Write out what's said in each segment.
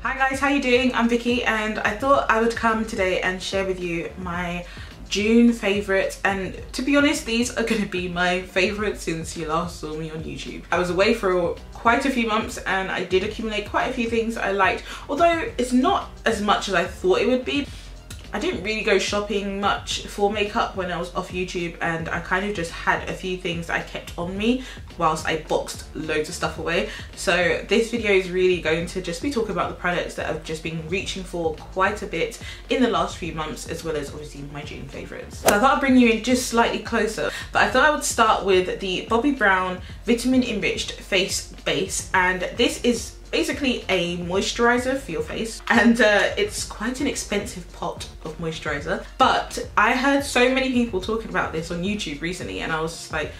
Hi guys, how you doing? I'm Vicky and I thought I would come today and share with you my June favourites, and to be honest these are going to be my favourites since you last saw me on YouTube. I was away for quite a few months and I did accumulate quite a few things I liked, although it's not as much as I thought it would be. I didn't really go shopping much for makeup when I was off YouTube, and I kind of just had a few things that I kept on me whilst I boxed loads of stuff away. So this video is really going to just be talking about the products that I've just been reaching for quite a bit in the last few months, as well as obviously my June favourites. So I thought I'd bring you in just slightly closer, but I thought I would start with the Bobbi Brown Vitamin Enriched Face Base, and this is basically a moisturizer for your face, and it's quite an expensive pot of moisturizer, but I heard so many people talking about this on YouTube recently and I was just like,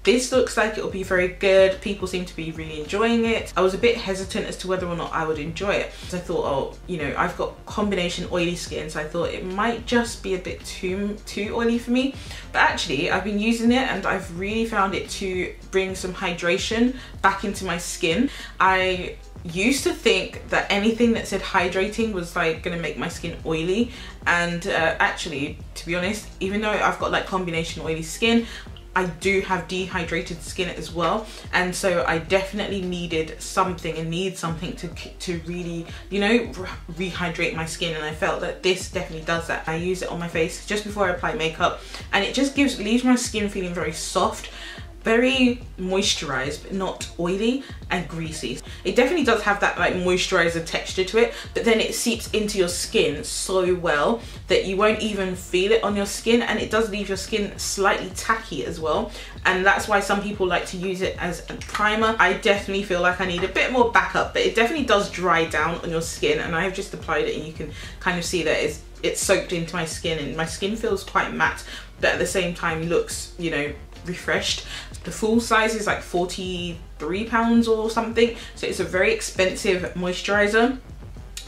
this looks like it'll be very good. People seem to be really enjoying it. I was a bit hesitant as to whether or not I would enjoy it. So I thought, oh, you know, I've got combination oily skin, so I thought it might just be a bit too oily for me. But actually, I've been using it and I've really found it to bring some hydration back into my skin. I used to think that anything that said hydrating was like gonna make my skin oily, and actually, to be honest, even though I've got like combination oily skin, I do have dehydrated skin as well, and so I definitely needed something and need something to really, you know, rehydrate my skin, and I felt that this definitely does that. I use it on my face just before I apply makeup and it just leaves my skin feeling very soft, very moisturized but not oily and greasy. It definitely does have that like moisturizer texture to it, but then it seeps into your skin so well that you won't even feel it on your skin, and it does leave your skin slightly tacky as well, and that's why some people like to use it as a primer. I definitely feel like I need a bit more backup, but it definitely does dry down on your skin, and I have just applied it and you can kind of see that it's soaked into my skin, and my skin feels quite matte but at the same time looks, you know, refreshed. The full size is like £43 or something, so it's a very expensive moisturizer,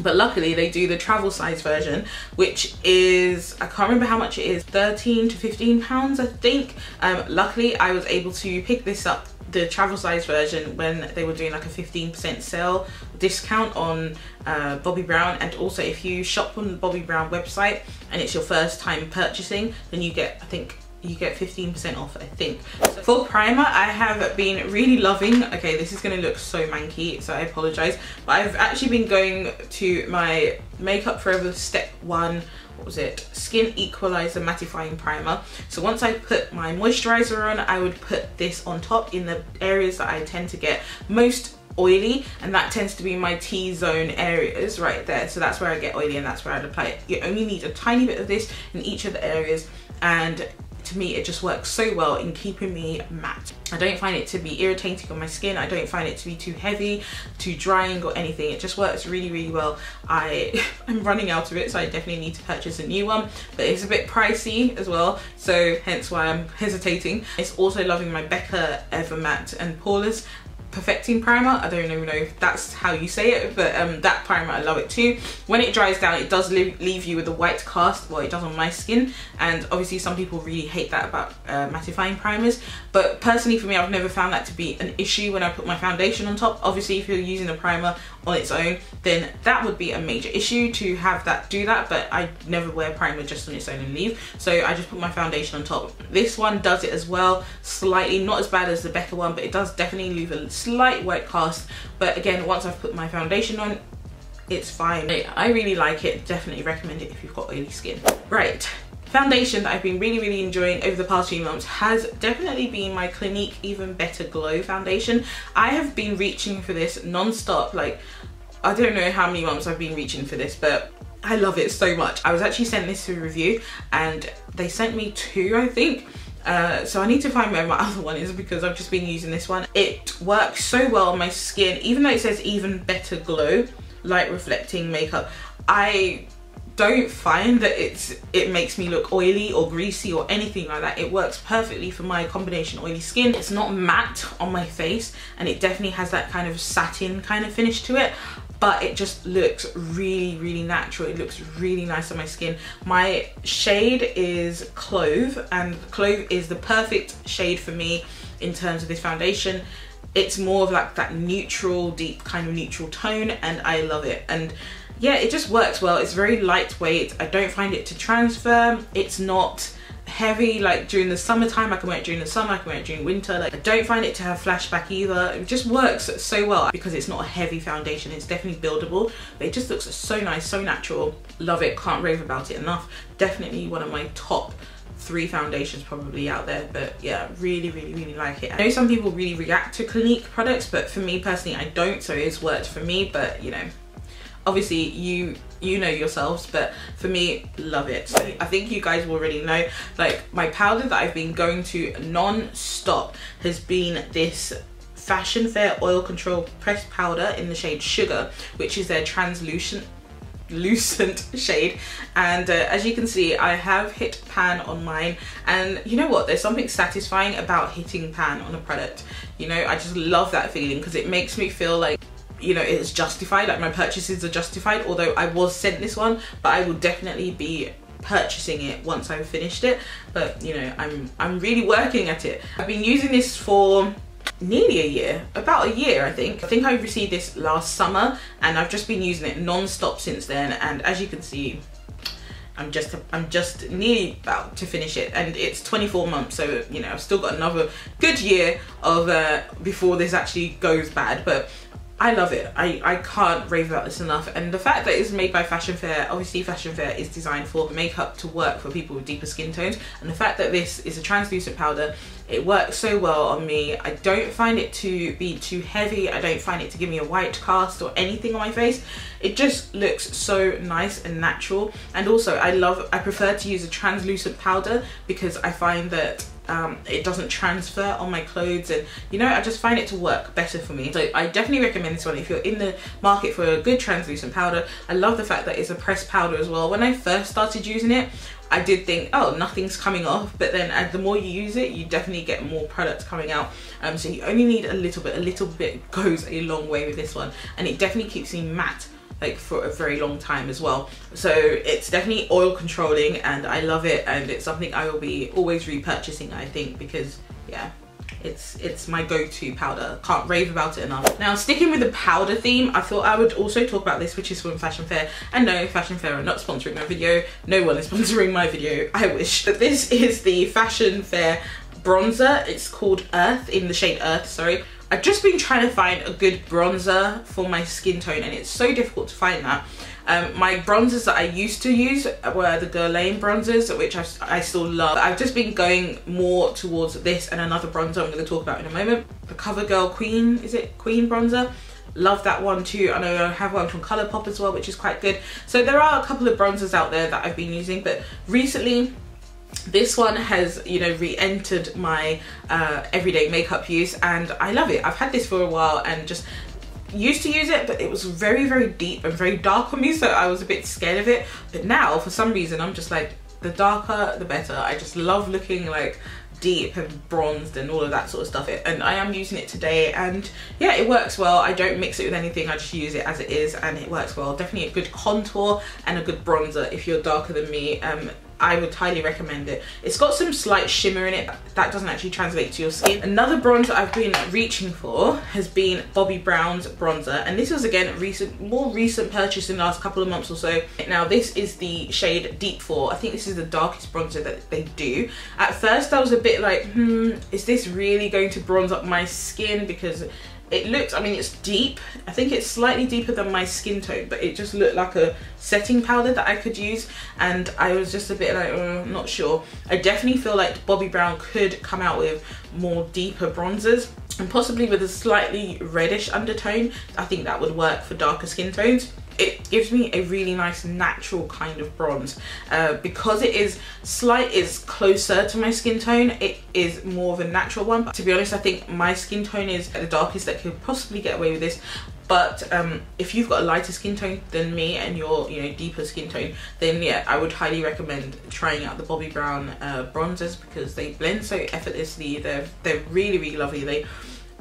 but luckily they do the travel size version, which is, I can't remember how much it is, £13 to £15 I think. Luckily I was able to pick this up, the travel size version, when they were doing like a 15% sale discount on Bobbi Brown, and also if you shop on the Bobbi Brown website and it's your first time purchasing, then you get, I think you get 15% off, I think. So for primer, I have been really loving, okay, this is gonna look so manky, so I apologize, but I've actually been going to my Makeup Forever Step 1, what was it, Skin Equalizer Mattifying Primer. So once I put my moisturizer on, I would put this on top in the areas that I tend to get most oily, and that tends to be my T-zone areas right there. So that's where I get oily and that's where I'd apply it. You only need a tiny bit of this in each of the areas, and to me it just works so well in keeping me matte. I don't find it to be irritating on my skin. I don't find it to be too heavy, too drying or anything. It just works really well. I'm running out of it, so I definitely need to purchase a new one, but it's a bit pricey as well, so hence why I'm hesitating. It's also loving my Becca Ever Matte and Poreless Perfecting Primer. I don't even know if that's how you say it, but that primer, I love it too. When it dries down, it does leave you with a white cast. Well, it does on my skin, and obviously some people really hate that about mattifying primers, but personally for me, I've never found that to be an issue when I put my foundation on top. Obviously if you're using a primer on its own, then that would be a major issue to have that do that, but I never wear primer just on its own and leave, so I just put my foundation on top. This one does it as well, slightly, not as bad as the Becca one, but it does definitely leave a slight white cast, but again, once I've put my foundation on, it's fine. I really like it, definitely recommend it if you've got oily skin. Right, foundation that I've been really enjoying over the past few months has definitely been my Clinique Even Better Glow foundation. I have been reaching for this non-stop, like I don't know how many months I've been reaching for this, but I love it so much. I was actually sent this to review and they sent me two, I think. So I need to find where my other one is because I've just been using this one. It works so well on my skin, even though it says Even Better Glow, light reflecting makeup. I don't find that it makes me look oily or greasy or anything like that. It works perfectly for my combination oily skin. It's not matte on my face, and it definitely has that kind of satin kind of finish to it, but it just looks really natural. It looks really nice on my skin. My shade is Clove, and Clove is the perfect shade for me in terms of this foundation. it's more of like that neutral, deep kind of neutral tone, and I love it. And yeah, it just works well. It's very lightweight. I don't find it to transfer. It's not heavy like during the summertime. I can wear it during the summer, I can wear it during winter. Like, I don't find it to have flashback either. It just works so well because it's not a heavy foundation. It's definitely buildable, but it just looks so nice, so natural. Love it, can't rave about it enough. Definitely one of my top 3 foundations probably out there. But yeah, really like it. I know some people really react to Clinique products, but for me personally I don't, so it's worked for me. But you know, obviously you know yourselves, but for me, love it. So I think you guys will already know, like, my powder that I've been going to non-stop has been this Fashion Fair Oil Control Pressed Powder in the shade Sugar, which is their translucent shade. And as you can see, I have hit pan on mine, and you know what, there's something satisfying about hitting pan on a product. You know, I just love that feeling because it makes me feel like, you know, it's justified, like my purchases are justified. Although I was sent this one, but I will definitely be purchasing it once I've finished it. But you know, I'm really working at it. I've been using this for nearly a year, about a year I think. I received this last summer, and I've just been using it non-stop since then. And as you can see, I'm just nearly about to finish it, and it's 24 months, so you know, I've still got another good year of before this actually goes bad. But I love it. I can't rave about this enough. And the fact that it's made by Fashion Fair, obviously Fashion Fair is designed for makeup to work for people with deeper skin tones, and the fact that this is a translucent powder, it works so well on me. I don't find it to be too heavy. I don't find it to give me a white cast or anything on my face. It just looks so nice and natural. And also I prefer to use a translucent powder because I find that it doesn't transfer on my clothes, and you know, I just find it to work better for me. So I definitely recommend this one if you're in the market for a good translucent powder. I love the fact that it's a pressed powder as well. When I first started using it, I did think, oh, nothing's coming off, but then the more you use it, you definitely get more products coming out. So you only need a little bit goes a long way with this one, and it definitely keeps me matte like for a very long time as well. So it's definitely oil controlling, and I love it, and it's something I will be always repurchasing, I think, because yeah, it's my go-to powder. Can't rave about it enough. Now, sticking with the powder theme, I thought I would also talk about this, which is from Fashion Fair. And no, Fashion Fair are not sponsoring my video. No one is sponsoring my video. I wish. But this is the Fashion Fair bronzer. It's called Earth, in the shade Earth, sorry. I've just been trying to find a good bronzer for my skin tone, and it's so difficult to find that. My bronzers that I used to use were the Guerlain bronzers, which I still love. I've just been going more towards this and another bronzer I'm going to talk about in a moment. The CoverGirl Queen, is it Queen bronzer? Love that one too. I know I have one from Colourpop as well, which is quite good. So there are a couple of bronzers out there that I've been using, but recently this one has, you know, re-entered my everyday makeup use, and I love it. I've had this for a while and just used to use it, but it was very deep and very dark on me, so I was a bit scared of it. But now for some reason I'm just like, the darker the better. I just love looking like deep and bronzed and all of that sort of stuff. And I am using it today, and yeah, it works well. I don't mix it with anything, I just use it as it is, and it works well. Definitely a good contour and a good bronzer if you're darker than me. I would highly recommend it. It's got some slight shimmer in it that doesn't actually translate to your skin. Another bronzer I've been reaching for has been Bobbi Brown's bronzer, and this was again more recent purchase in the last couple of months or so. Now this is the shade Deep 4. I think this is the darkest bronzer that they do. At first I was a bit like, is this really going to bronze up my skin? Because it looks, I mean, it's deep. I think it's slightly deeper than my skin tone, but it just looked like a setting powder that I could use, and I was just a bit like, not sure. I definitely feel like Bobbi Brown could come out with more deeper bronzers, and possibly with a slightly reddish undertone. I think that would work for darker skin tones. It gives me a really nice natural kind of bronze. Because it is closer to my skin tone, it is more of a natural one. But to be honest, I think my skin tone is the darkest that could possibly get away with this. But if you've got a lighter skin tone than me and you're, you know, deeper skin tone, then yeah, I would highly recommend trying out the Bobbi Brown bronzers, because they blend so effortlessly. They're really lovely.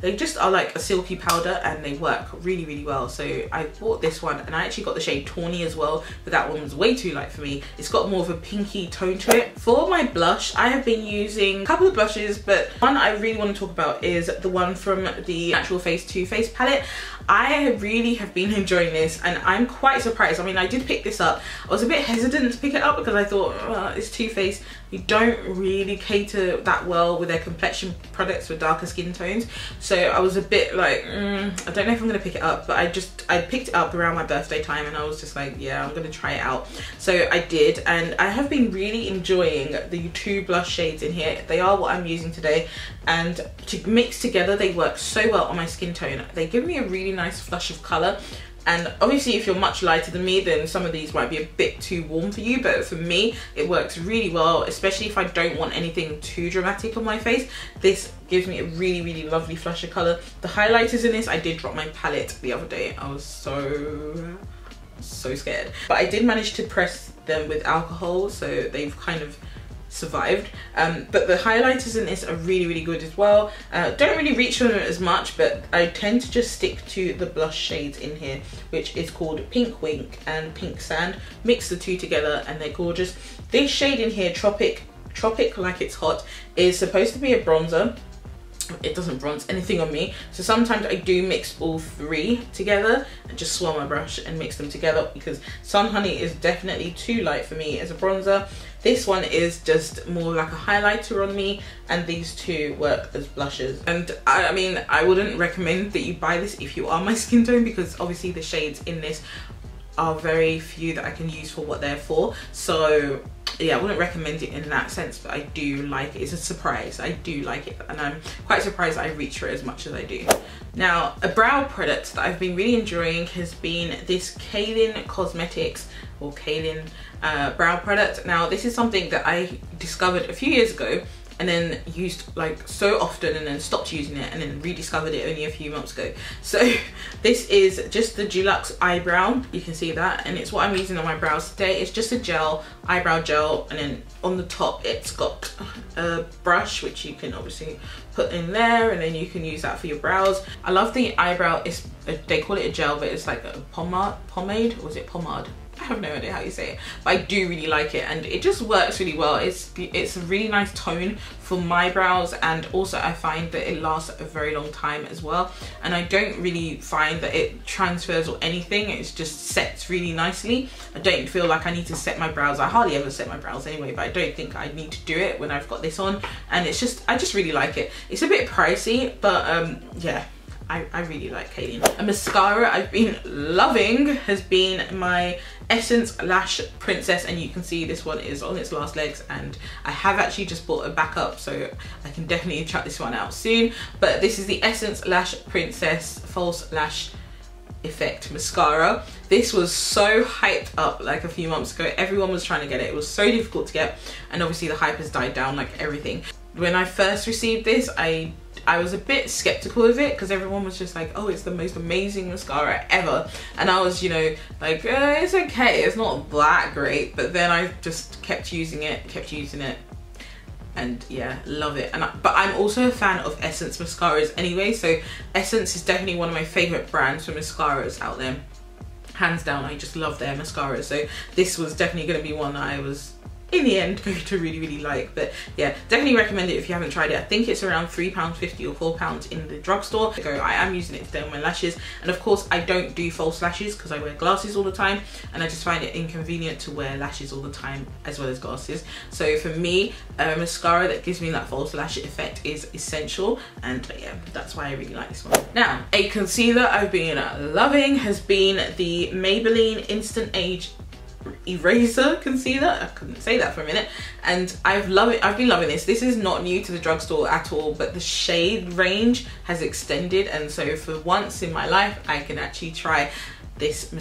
They just are like a silky powder and they work really, really well. So I bought this one and I actually got the shade Tawny as well, but that one was way too light for me. It's got more of a pinky tone to it. For my blush, I have been using a couple of blushes, but one I really want to talk about is the one from the Natural Face Too Faced palette. I really have been enjoying this and I'm quite surprised. I mean, I did pick this up. I was a bit hesitant to pick it up because I thought, well, it's Too Faced. You don't really cater that well with their complexion products for darker skin tones. So I was a bit like, I don't know if I'm gonna pick it up, but I picked it up around my birthday time and I was just like, yeah, I'm gonna try it out. So I did, and I have been really enjoying the two blush shades in here. They are what I'm using today, and to mix together, they work so well on my skin tone. They give me a really nice flush of color. And obviously if you're much lighter than me, then some of these might be a bit too warm for you, but for me it works really well, especially if I don't want anything too dramatic on my face. This gives me a really, really lovely flush of color. The highlighters in this, I did drop my palette the other day. I was so scared, but I did manage to press them with alcohol, so they've kind of survived. But the highlighters in this are really, really good as well. Don't really reach for them as much, but I tend to just stick to the blush shades in here, which is called Pink Wink and Pink Sand. Mix the two together and they're gorgeous. This shade in here, Tropic Like It's Hot, is supposed to be a bronzer. It doesn't bronze anything on me, so sometimes I do mix all three together and just swirl my brush and mix them together, because Sun Honey is definitely too light for me as a bronzer. This one is just more like a highlighter on me, and these two work as blushes. And I mean, I wouldn't recommend that you buy this if you are my skin tone, because obviously the shades in this are very few that I can use for what they're for. So yeah, I wouldn't recommend it in that sense, but I do like it. It's a surprise. I do like it, and I'm quite surprised I reach for it as much as I do. Now, a brow product that I've been really enjoying has been this Kaylin Cosmetics, or Kaylin brow product. Now, this is something that I discovered a few years ago and then used like so often, and then stopped using it, and then rediscovered it only a few months ago. So this is just the Dulux eyebrow, you can see that, and it's what I'm using on my brows today. It's just a gel, eyebrow gel, and then on the top it's got a brush which you can obviously put in there, and then you can use that for your brows. I love the eyebrow. They call it a gel, but it's like a pomade, or was it pomade? I have no idea how you say it, but I do really like it, and it just works really well. It's a really nice tone for my brows, and also I find that it lasts a very long time as well, and I don't really find that it transfers or anything. It just sets really nicely. I don't feel like I need to set my brows. I hardly ever set my brows anyway, but I don't think I need to do it when I've got this on, and it's just, I just really like it. It's a bit pricey, but yeah, I really like Kaylin. A mascara I've been loving has been my Essence Lash Princess, and you can see this one is on its last legs, and I have actually just bought a backup, so I can definitely check this one out soon. But this is the Essence Lash Princess False Lash Effect Mascara. This was so hyped up like a few months ago. Everyone was trying to get it. It was so difficult to get, and obviously the hype has died down like everything. When I first received this, I was a bit skeptical of it, because everyone was just like, oh, it's the most amazing mascara ever, and I was, you know, like, it's okay, it's not that great. But then I just kept using it, and yeah, love it. But I'm also a fan of Essence mascaras anyway, so Essence is definitely one of my favorite brands for mascaras out there, hands down. I just love their mascaras, so this was definitely going to be one that I was in the end going to really like. But yeah, definitely recommend it if you haven't tried it. I think it's around £3.50 or £4 in the drugstore. So I am using it today on my lashes, and of course I don't do false lashes because I wear glasses all the time, and I just find it inconvenient to wear lashes all the time as well as glasses. So for me, a mascara that gives me that false lash effect is essential, and yeah, that's why I really like this one. Now, a concealer I've been loving has been the Maybelline Instant Age Eraser concealer. I couldn't say that for a minute, and I've been loving this. This is not new to the drugstore at all, but the shade range has extended, and so for once in my life I can actually try this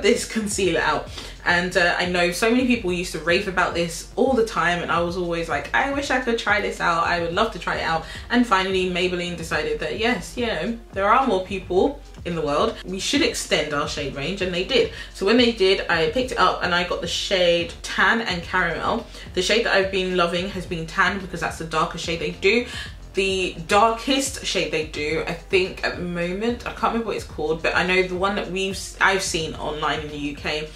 this concealer out. And I know so many people used to rave about this all the time, and I was always like, I wish I could try this out, I would love to try it out. And finally Maybelline decided that yes, you know, there are more people in the world, we should extend our shade range, and they did. So when they did, I picked it up and I got the shade Tan and Caramel. The shade that I've been loving has been Tan, because that's the darker shade they do. The darkest shade they do, I think at the moment, I can't remember what it's called, but I know the one that I've seen online in the UK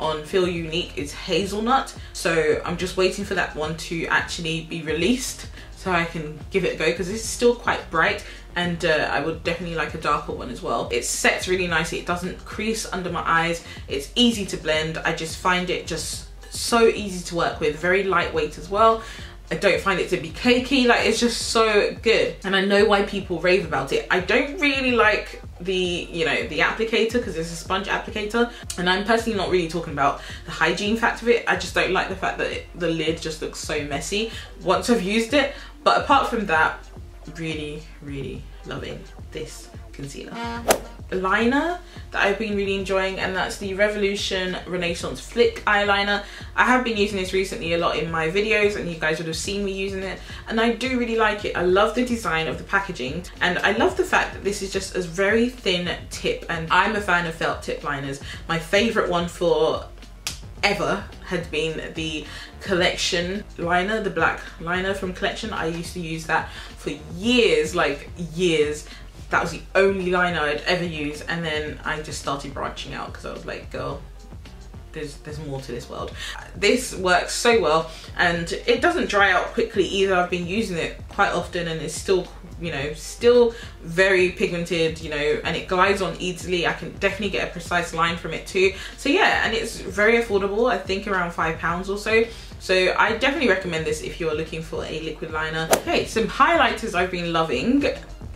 on Feel Unique is Hazelnut. So I'm just waiting for that one to actually be released so I can give it a go, because it's still quite bright, and I would definitely like a darker one as well. It sets really nicely, it doesn't crease under my eyes, it's easy to blend. I just find it just so easy to work with, very lightweight as well. I don't find it to be cakey, like it's just so good. And I know why people rave about it. I don't really like the, you know, the applicator, because it's a sponge applicator, and I'm personally not really talking about the hygiene factor of it. I just don't like the fact that the lid just looks so messy once I've used it. But apart from that, really loving this concealer. A liner that I've been really enjoying, and that's the Revolution Renaissance Flick eyeliner. I have been using this recently a lot in my videos, and you guys would have seen me using it, and I do really like it. I love the design of the packaging, and I love the fact that this is just a very thin tip, and I'm a fan of felt tip liners. My favorite one for ever had been the Collection liner, the black liner from Collection. I used to use that for years, like years. That was the only liner I'd ever use, and then I just started branching out because I was like, girl, there's more to this world. This works so well, and it doesn't dry out quickly either. I've been using it quite often, and it's still, you know, still very pigmented, you know, and it glides on easily. I can definitely get a precise line from it too. So yeah, and it's very affordable, I think around £5 or so. So I definitely recommend this if you're looking for a liquid liner. Okay, some highlighters I've been loving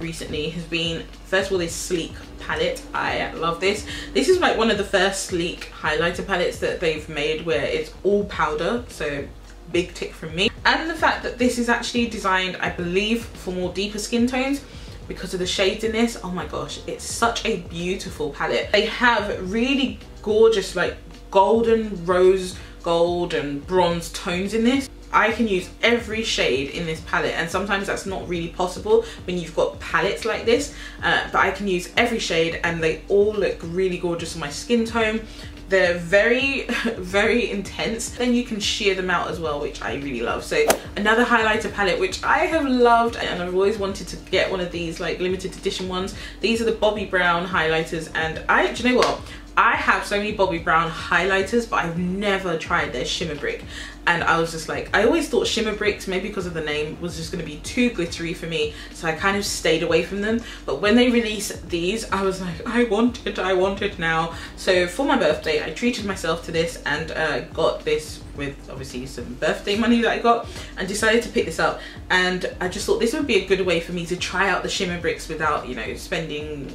recently has been, first of all, this Sleek palette. I love this. This is like one of the first Sleek highlighter palettes that they've made where it's all powder, so big tick from me. And the fact that this is actually designed, I believe, for more deeper skin tones because of the shades in this. Oh my gosh, it's such a beautiful palette. They have really gorgeous like golden, rose gold and bronze tones in this. I can use every shade in this palette, and sometimes that's not really possible when you've got palettes like this, but I can use every shade and they all look really gorgeous on my skin tone. They're very intense. Then you can sheer them out as well, which I really love. So another highlighter palette which I have loved, and I've always wanted to get one of these like limited edition ones. These are the Bobbi Brown highlighters, and do you know what? I have so many Bobbi Brown highlighters, but I've never tried their Shimmer Brick. And I was just like, I always thought Shimmer Bricks, maybe because of the name, was just going to be too glittery for me, so I kind of stayed away from them. But when they released these, I was like, I want it now. So for my birthday, I treated myself to this, and got this with obviously some birthday money that I got, and decided to pick this up. And I just thought this would be a good way for me to try out the Shimmer Bricks without, you know, spending,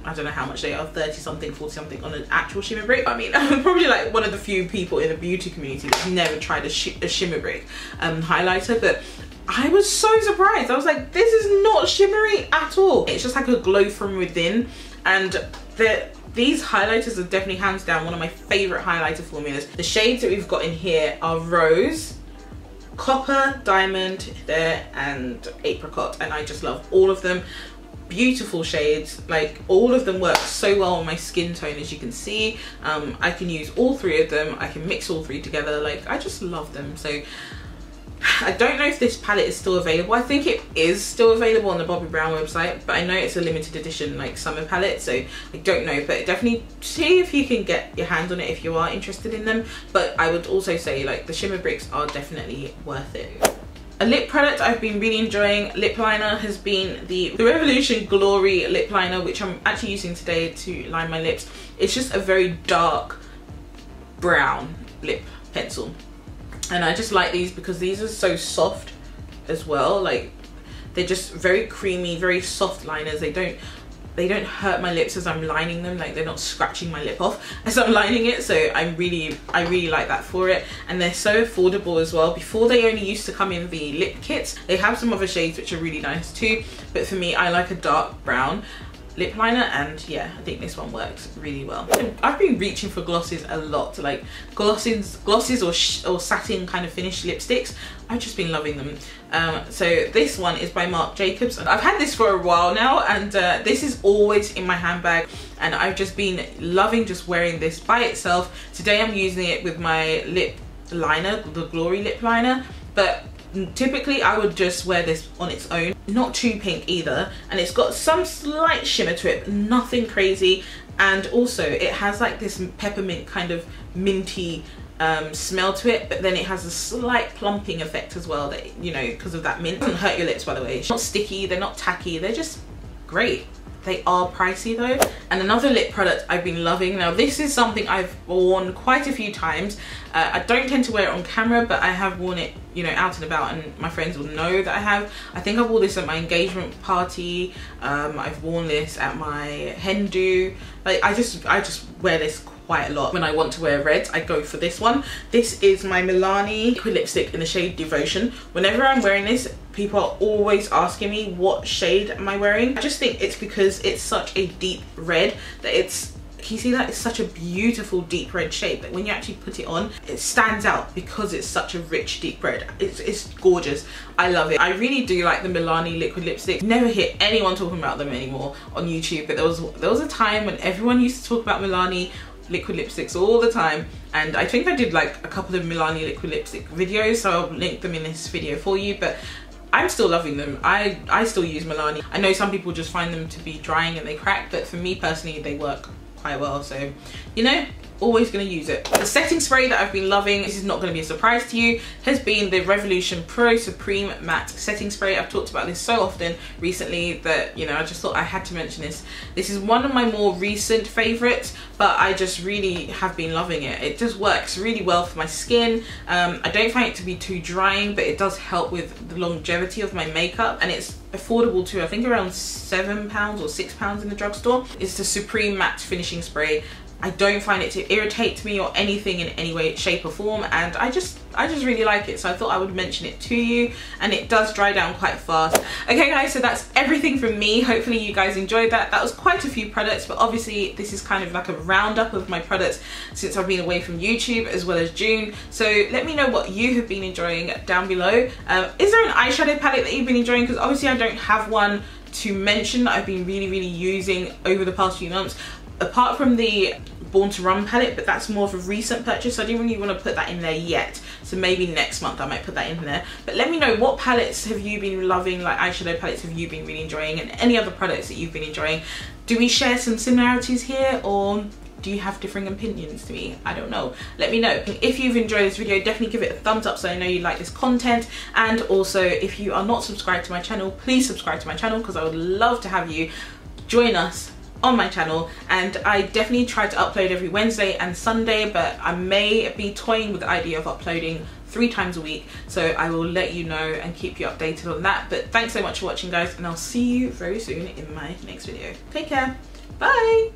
I don't know how much they are, 30 something, 40 something on an actual Shimmer Brick. I mean, I'm probably like one of the few people in the beauty community that's never tried a Shimmer Brick highlighter, but I was so surprised. I was like, this is not shimmery at all. It's just like a glow from within, and these highlighters are definitely hands down one of my favorite highlighter formulas. The shades that we've got in here are Rose, Copper, Diamond there, and Apricot, and I just love all of them. Beautiful shades, like all of them work so well on my skin tone, as you can see. I can use all three of them, I can mix all three together, like I just love them. So I don't know if this palette is still available. I think it is still available on the Bobbi Brown website, but I know it's a limited edition like summer palette, so I don't know, but definitely see if you can get your hands on it if you are interested in them. But I would also say like the Shimmer Bricks are definitely worth it. A lip product I've been really enjoying, lip liner, has been the Revolution Glory lip liner, which I'm actually using today to line my lips. It's just a very dark brown lip pencil, and I just like these because these are so soft as well. Like they're just very creamy, very soft liners. They don't hurt my lips as I'm lining them, like they're not scratching my lip off as I'm lining it. So I really like that for it, and they're so affordable as well. Before they only used to come in the lip kits. They have some other shades which are really nice too, but for me I like a dark brown lip liner, and yeah, I think this one works really well. I've been reaching for glosses a lot, like glosses or satin kind of finished lipsticks. I've just been loving them. So this one is by Marc Jacobs. I've had this for a while now, and this is always in my handbag, and I've just been loving just wearing this by itself. Today I'm using it with my lip liner, the Glory lip liner, but Typically I would just wear this on its own, not too pink either, and it's got some slight shimmer to it, but nothing crazy. And also it has like this peppermint kind of minty smell to it, but then it has a slight plumping effect as well, that, you know, because of that mint. It doesn't hurt your lips, by the way. It's not sticky, they're not tacky, they're just great. They are pricey though. And another lip product I've been loving, now this is something I've worn quite a few times. I don't tend to wear it on camera, but I have worn it, you know, out and about, and my friends will know that I have. I think I wore this at my engagement party. I've worn this at my hen do. Like I just wear this quite a lot. When I want to wear red, I go for this one. This is my MILANI liquid lipstick in the shade Devotion. Whenever I'm wearing this, people are always asking me what shade am I wearing. I just think it's because it's such a deep red that it's, can you see that? It's such a beautiful deep red shade that when you actually put it on, it stands out because it's such a rich deep red. It's gorgeous. I love it. I really do like the MILANI liquid lipstick. Never hear anyone talking about them anymore on YouTube, but there was a time when everyone used to talk about MILANI liquid lipsticks all the time, and I think I did like a couple of MILANI liquid lipstick videos, so I'll link them in this video for you. But I'm still loving them. I still use MILANI. I know some people just find them to be drying and they crack, but for me personally they work quite well, so you know, always going to use it. The setting spray that I've been loving, this is not going to be a surprise to you, has been the Revolution Pro Supreme Matte Setting Spray. I've talked about this so often recently that, you know, I just thought I had to mention this. This is one of my more recent favorites, but I just really have been loving it. It just works really well for my skin. I don't find it to be too drying, but it does help with the longevity of my makeup, and it's affordable too. I think around £7 or £6 in the drugstore. It's the Supreme Matte Finishing Spray. I don't find it to irritate me or anything in any way, shape or form, and I just really like it, so I thought I would mention it to you. And it does dry down quite fast. Okay guys, so that's everything from me. Hopefully you guys enjoyed that. That was quite a few products, but obviously this is kind of like a roundup of my products since I've been away from YouTube, as well as June. So let me know what you have been enjoying down below. Is there an eyeshadow palette that you've been enjoying? Because obviously I don't have one to mention that I've been really using over the past few months, apart from the Born to Run palette, but that's more of a recent purchase, so I didn't really want to put that in there yet. So maybe next month I might put that in there. But let me know, what palettes have you been loving, like eyeshadow palettes have you been really enjoying, and any other products that you've been enjoying. Do we share some similarities here, or do you have differing opinions to me? I don't know. Let me know. If you've enjoyed this video, definitely give it a thumbs up so I know you like this content. And also, if you are not subscribed to my channel, please subscribe to my channel, because I would love to have you join us on my channel. And I definitely try to upload every Wednesday and Sunday, but I may be toying with the idea of uploading 3 times a week, so I will let you know and keep you updated on that. But thanks so much for watching guys, and I'll see you very soon in my next video. Take care, bye.